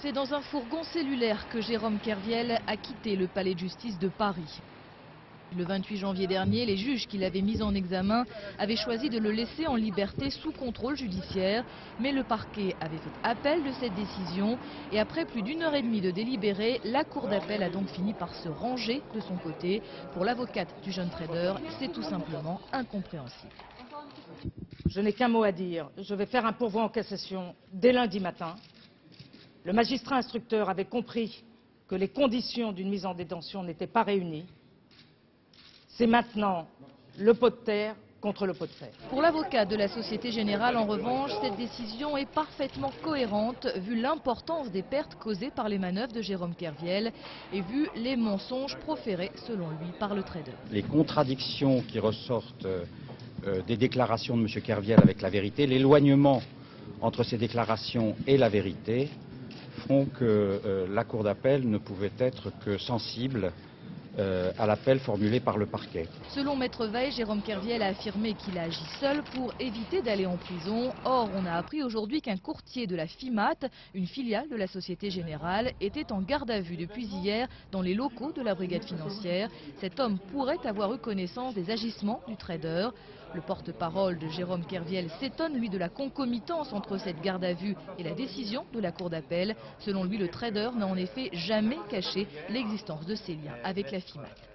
C'est dans un fourgon cellulaire que Jérôme Kerviel a quitté le palais de justice de Paris. Le 28 janvier dernier, les juges qui l'avaient mis en examen avaient choisi de le laisser en liberté sous contrôle judiciaire. Mais le parquet avait fait appel de cette décision et après plus d'une heure et demie de délibéré, la cour d'appel a donc fini par se ranger de son côté. Pour l'avocate du jeune trader, c'est tout simplement incompréhensible. Je n'ai qu'un mot à dire. Je vais faire un pourvoi en cassation dès lundi matin. Le magistrat instructeur avait compris que les conditions d'une mise en détention n'étaient pas réunies. C'est maintenant le pot de terre contre le pot de fer. Pour l'avocat de la Société Générale, en revanche, cette décision est parfaitement cohérente vu l'importance des pertes causées par les manœuvres de Jérôme Kerviel et vu les mensonges proférés, selon lui, par le trader. Les contradictions qui ressortent des déclarations de M. Kerviel avec la vérité, l'éloignement entre ces déclarations et la vérité font que la Cour d'appel ne pouvait être que sensible à l'appel formulé par le parquet. Selon Maître Veil, Jérôme Kerviel a affirmé qu'il a agi seul pour éviter d'aller en prison. Or, on a appris aujourd'hui qu'un courtier de la FIMAT, une filiale de la Société Générale, était en garde à vue depuis hier dans les locaux de la brigade financière. Cet homme pourrait avoir eu connaissance des agissements du trader. Le porte-parole de Jérôme Kerviel s'étonne, lui, de la concomitance entre cette garde à vue et la décision de la Cour d'appel. Selon lui, le trader n'a en effet jamais caché l'existence de ses liens avec la FIMAT.